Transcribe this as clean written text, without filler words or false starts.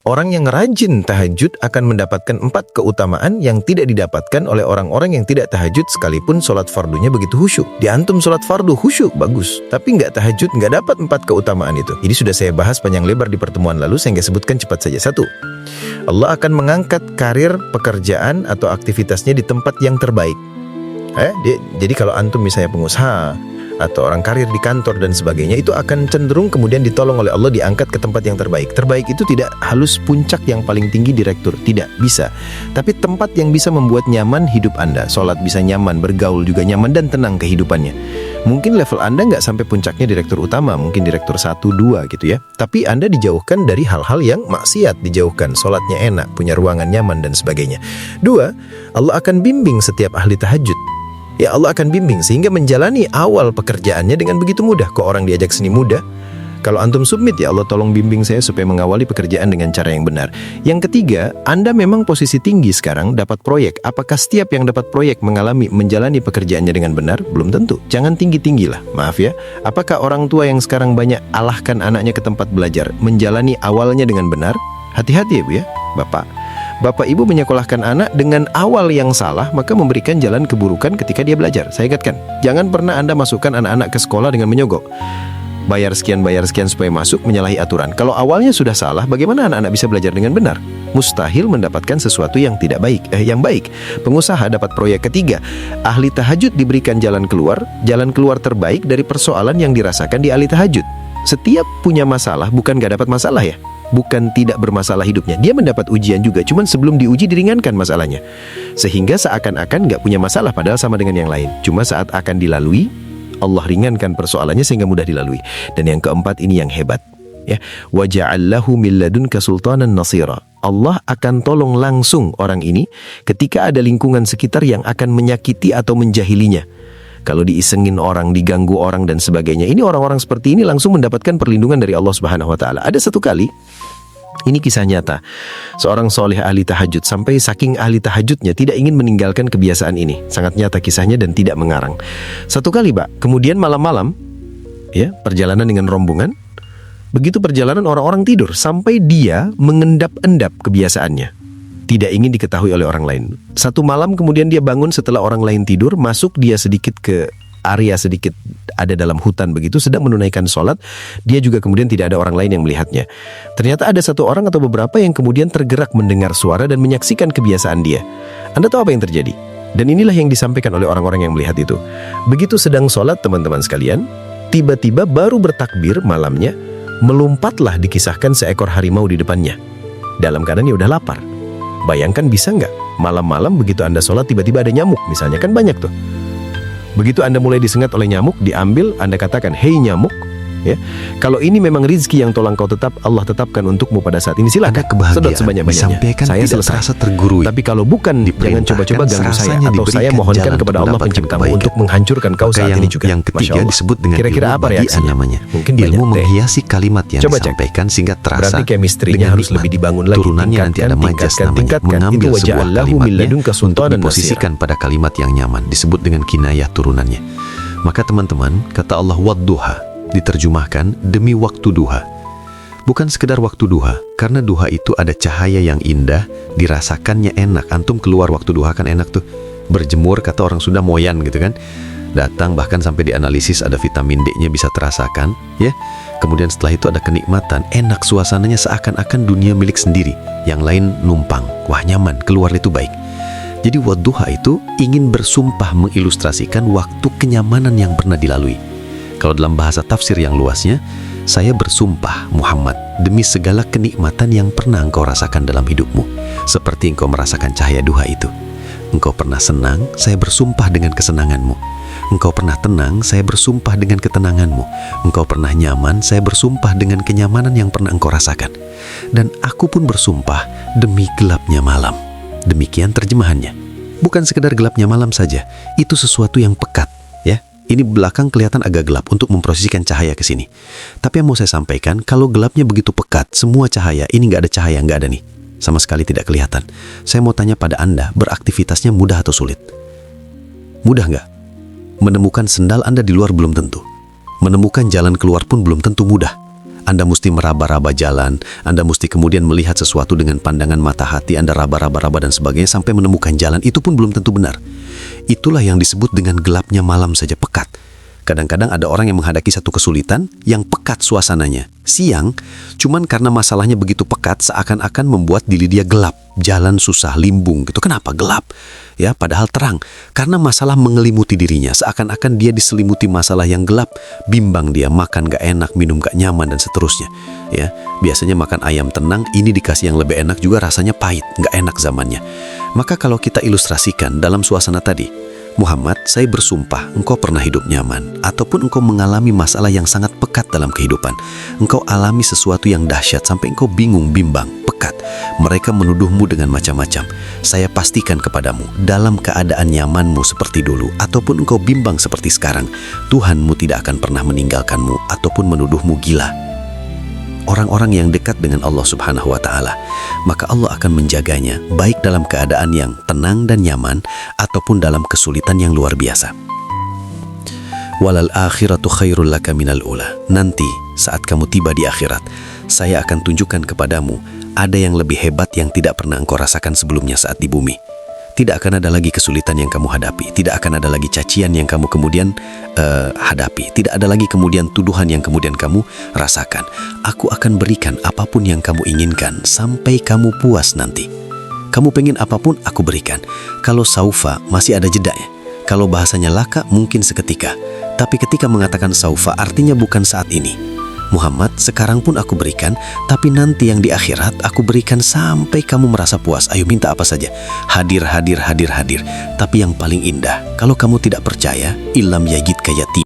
Orang yang rajin tahajud akan mendapatkan 4 keutamaan yang tidak didapatkan oleh orang-orang yang tidak tahajud sekalipun sholat fardunya begitu khusyuk. Di antum sholat fardu khusyuk, bagus. Tapi nggak tahajud, nggak dapat 4 keutamaan itu. Ini sudah saya bahas panjang lebar di pertemuan lalu, saya nggak sebutkan, cepat saja. 1. Allah akan mengangkat karir, pekerjaan, atau aktivitasnya di tempat yang terbaik. Jadi kalau antum misalnya pengusaha, atau orang karir di kantor dan sebagainya, itu akan cenderung kemudian ditolong oleh Allah, diangkat ke tempat yang terbaik. Terbaik itu tidak halus puncak yang paling tinggi direktur, tidak bisa. Tapi tempat yang bisa membuat nyaman hidup Anda. Sholat bisa nyaman, bergaul juga nyaman, dan tenang kehidupannya. Mungkin level Anda nggak sampai puncaknya direktur utama, mungkin direktur 1-2 gitu ya. Tapi Anda dijauhkan dari hal-hal yang maksiat, dijauhkan. Sholatnya enak, punya ruangan nyaman, dan sebagainya. 2, Allah akan bimbing setiap ahli tahajud. Ya, Allah akan bimbing sehingga menjalani awal pekerjaannya dengan begitu mudah. Kok orang diajak seni mudah? Kalau antum submit, ya Allah tolong bimbing saya supaya mengawali pekerjaan dengan cara yang benar. Yang ketiga, Anda memang posisi tinggi sekarang, dapat proyek. Apakah setiap yang dapat proyek menjalani pekerjaannya dengan benar? Belum tentu. Jangan tinggi-tinggilah, maaf ya. Apakah orang tua yang sekarang banyak alahkan anaknya ke tempat belajar menjalani awalnya dengan benar? Hati-hati ya Bu ya, Bapak Ibu menyekolahkan anak dengan awal yang salah, maka memberikan jalan keburukan ketika dia belajar. Saya ingatkan, jangan pernah Anda masukkan anak-anak ke sekolah dengan menyogok. Bayar sekian supaya masuk, menyalahi aturan. Kalau awalnya sudah salah, bagaimana anak-anak bisa belajar dengan benar? Mustahil mendapatkan sesuatu yang tidak baik, yang baik. Pengusaha dapat proyek. Ketiga, ahli tahajud diberikan jalan keluar terbaik dari persoalan yang dirasakan di ahli tahajud. Setiap punya masalah, bukan gak dapat masalah ya, bukan tidak bermasalah hidupnya. Dia mendapat ujian juga, cuman sebelum diuji diringankan masalahnya, sehingga seakan-akan gak punya masalah padahal sama dengan yang lain. Cuma saat akan dilalui, Allah ringankan persoalannya sehingga mudah dilalui. Dan yang keempat, ini yang hebat ya, wa ja'allahu min ladunka sultanan nasira. Allah akan tolong langsung orang ini ketika ada lingkungan sekitar yang akan menyakiti atau menjahilinya. Kalau diisengin orang, diganggu orang dan sebagainya, ini orang-orang seperti ini langsung mendapatkan perlindungan dari Allah Subhanahu wa taala. Ada satu kali, ini kisah nyata, seorang soleh ahli tahajud sampai saking ahli tahajudnya tidak ingin meninggalkan kebiasaan ini. Sangat nyata kisahnya dan tidak mengarang. Satu kali kemudian malam-malam ya, perjalanan dengan rombongan. Begitu perjalanan orang-orang tidur, sampai dia mengendap-endap kebiasaannya, tidak ingin diketahui oleh orang lain. Satu malam kemudian dia bangun setelah orang lain tidur, masuk dia sedikit ke area sedikit ada dalam hutan begitu, sedang menunaikan sholat. Dia juga kemudian tidak ada orang lain yang melihatnya. Ternyata ada satu orang atau beberapa yang kemudian tergerak mendengar suara dan menyaksikan kebiasaan dia. Anda tahu apa yang terjadi? Dan inilah yang disampaikan oleh orang-orang yang melihat itu. Begitu sedang sholat teman-teman sekalian, tiba-tiba baru bertakbir malamnya, melompatlah dikisahkan seekor harimau di depannya. Dalam keadaan dia udah lapar. Bayangkan bisa nggak malam-malam begitu Anda sholat tiba-tiba ada nyamuk misalnya, kan banyak tuh. Begitu Anda mulai disengat oleh nyamuk, diambil, Anda katakan, "Hei nyamuk, ya, kalau ini memang rizki yang telah engkau Allah tetapkan untukmu pada saat ini, silakan sedot sebanyak-banyaknya. Saya selesai. Tapi kalau bukan, jangan coba-coba ganggu saya, atau saya mohonkan kepada Allah penciptamu untuk menghancurkan kau saat ini juga." Yang ketiga disebut dengan kira-kira apa reaksinya? Namanya. Mungkin ilmu menghiasi kalimat yang disampaikan sehingga terasa. Berarti chemistry-nya harus lebih dibangun lagi. Turunannya nanti ada majas namanya, mengambil sebuah kalimatnya untuk diposisikan pada kalimat yang nyaman, disebut dengan kinayah turunannya. Maka teman-teman, kata Allah, wadduha diterjemahkan demi waktu duha. Bukan sekedar waktu duha, karena duha itu ada cahaya yang indah, dirasakannya enak. Antum keluar waktu duha kan enak tuh, berjemur, kata orang Sunda moyan gitu kan, datang bahkan sampai dianalisis ada vitamin D-nya bisa terasakan ya. Kemudian setelah itu ada kenikmatan, enak suasananya seakan-akan dunia milik sendiri, yang lain numpang. Wah nyaman, keluar itu baik. Jadi wadduha itu ingin bersumpah mengilustrasikan waktu kenyamanan yang pernah dilalui. Kalau dalam bahasa tafsir yang luasnya, saya bersumpah Muhammad demi segala kenikmatan yang pernah engkau rasakan dalam hidupmu, seperti engkau merasakan cahaya duha itu. Engkau pernah senang, saya bersumpah dengan kesenanganmu. Engkau pernah tenang, saya bersumpah dengan ketenanganmu. Engkau pernah nyaman, saya bersumpah dengan kenyamanan yang pernah engkau rasakan. Dan aku pun bersumpah demi gelapnya malam. Demikian terjemahannya. Bukan sekedar gelapnya malam saja, itu sesuatu yang pekat. Ini belakang kelihatan agak gelap untuk memprosesikan cahaya ke sini. Tapi yang mau saya sampaikan, kalau gelapnya begitu pekat, semua cahaya, ini nggak ada cahaya, nggak ada nih. Sama sekali tidak kelihatan. Saya mau tanya pada Anda, beraktivitasnya mudah atau sulit? Mudah nggak? Menemukan sendal Anda di luar belum tentu. Menemukan jalan keluar pun belum tentu mudah. Anda mesti meraba-raba jalan, Anda mesti kemudian melihat sesuatu dengan pandangan mata hati, Anda raba-raba dan sebagainya sampai menemukan jalan, itu pun belum tentu benar. Itulah yang disebut dengan gelapnya malam saja pekat. Kadang-kadang ada orang yang menghadapi satu kesulitan yang pekat suasananya. Siang, cuman karena masalahnya begitu pekat seakan-akan membuat diri dia gelap. Jalan susah, limbung gitu. Kenapa gelap? Ya, padahal terang. Karena masalah mengelimuti dirinya. Seakan-akan dia diselimuti masalah yang gelap. Bimbang dia, makan gak enak, minum gak nyaman, dan seterusnya. Ya, biasanya makan ayam tenang, ini dikasih yang lebih enak juga rasanya pahit, gak enak zamannya. Maka kalau kita ilustrasikan dalam suasana tadi, Muhammad, saya bersumpah engkau pernah hidup nyaman, ataupun engkau mengalami masalah yang sangat pekat dalam kehidupan. Engkau alami sesuatu yang dahsyat sampai engkau bingung, bimbang, pekat. Mereka menuduhmu dengan macam-macam. Saya pastikan kepadamu, dalam keadaan nyamanmu seperti dulu, ataupun engkau bimbang seperti sekarang, Tuhanmu tidak akan pernah meninggalkanmu ataupun menuduhmu gila. Orang-orang yang dekat dengan Allah Subhanahu wa Ta'ala, maka Allah akan menjaganya baik dalam keadaan yang tenang dan nyaman ataupun dalam kesulitan yang luar biasa. Walal akhiratu khairul laka minal ula. Nanti saat kamu tiba di akhirat, saya akan tunjukkan kepadamu ada yang lebih hebat yang tidak pernah engkau rasakan sebelumnya saat di bumi. Tidak akan ada lagi kesulitan yang kamu hadapi. Tidak akan ada lagi cacian yang kamu kemudian hadapi. Tidak ada lagi kemudian tuduhan yang kemudian kamu rasakan. Aku akan berikan apapun yang kamu inginkan sampai kamu puas nanti. Kamu pengen apapun, aku berikan. Kalau saufa, masih ada jedanya. Kalau bahasanya laka, mungkin seketika. Tapi ketika mengatakan saufa, artinya bukan saat ini. Muhammad, sekarang pun aku berikan, tapi nanti yang di akhirat aku berikan sampai kamu merasa puas. Ayo minta apa saja. Hadir, hadir, hadir, hadir. Tapi yang paling indah, kalau kamu tidak percaya, ilam yajid kayati.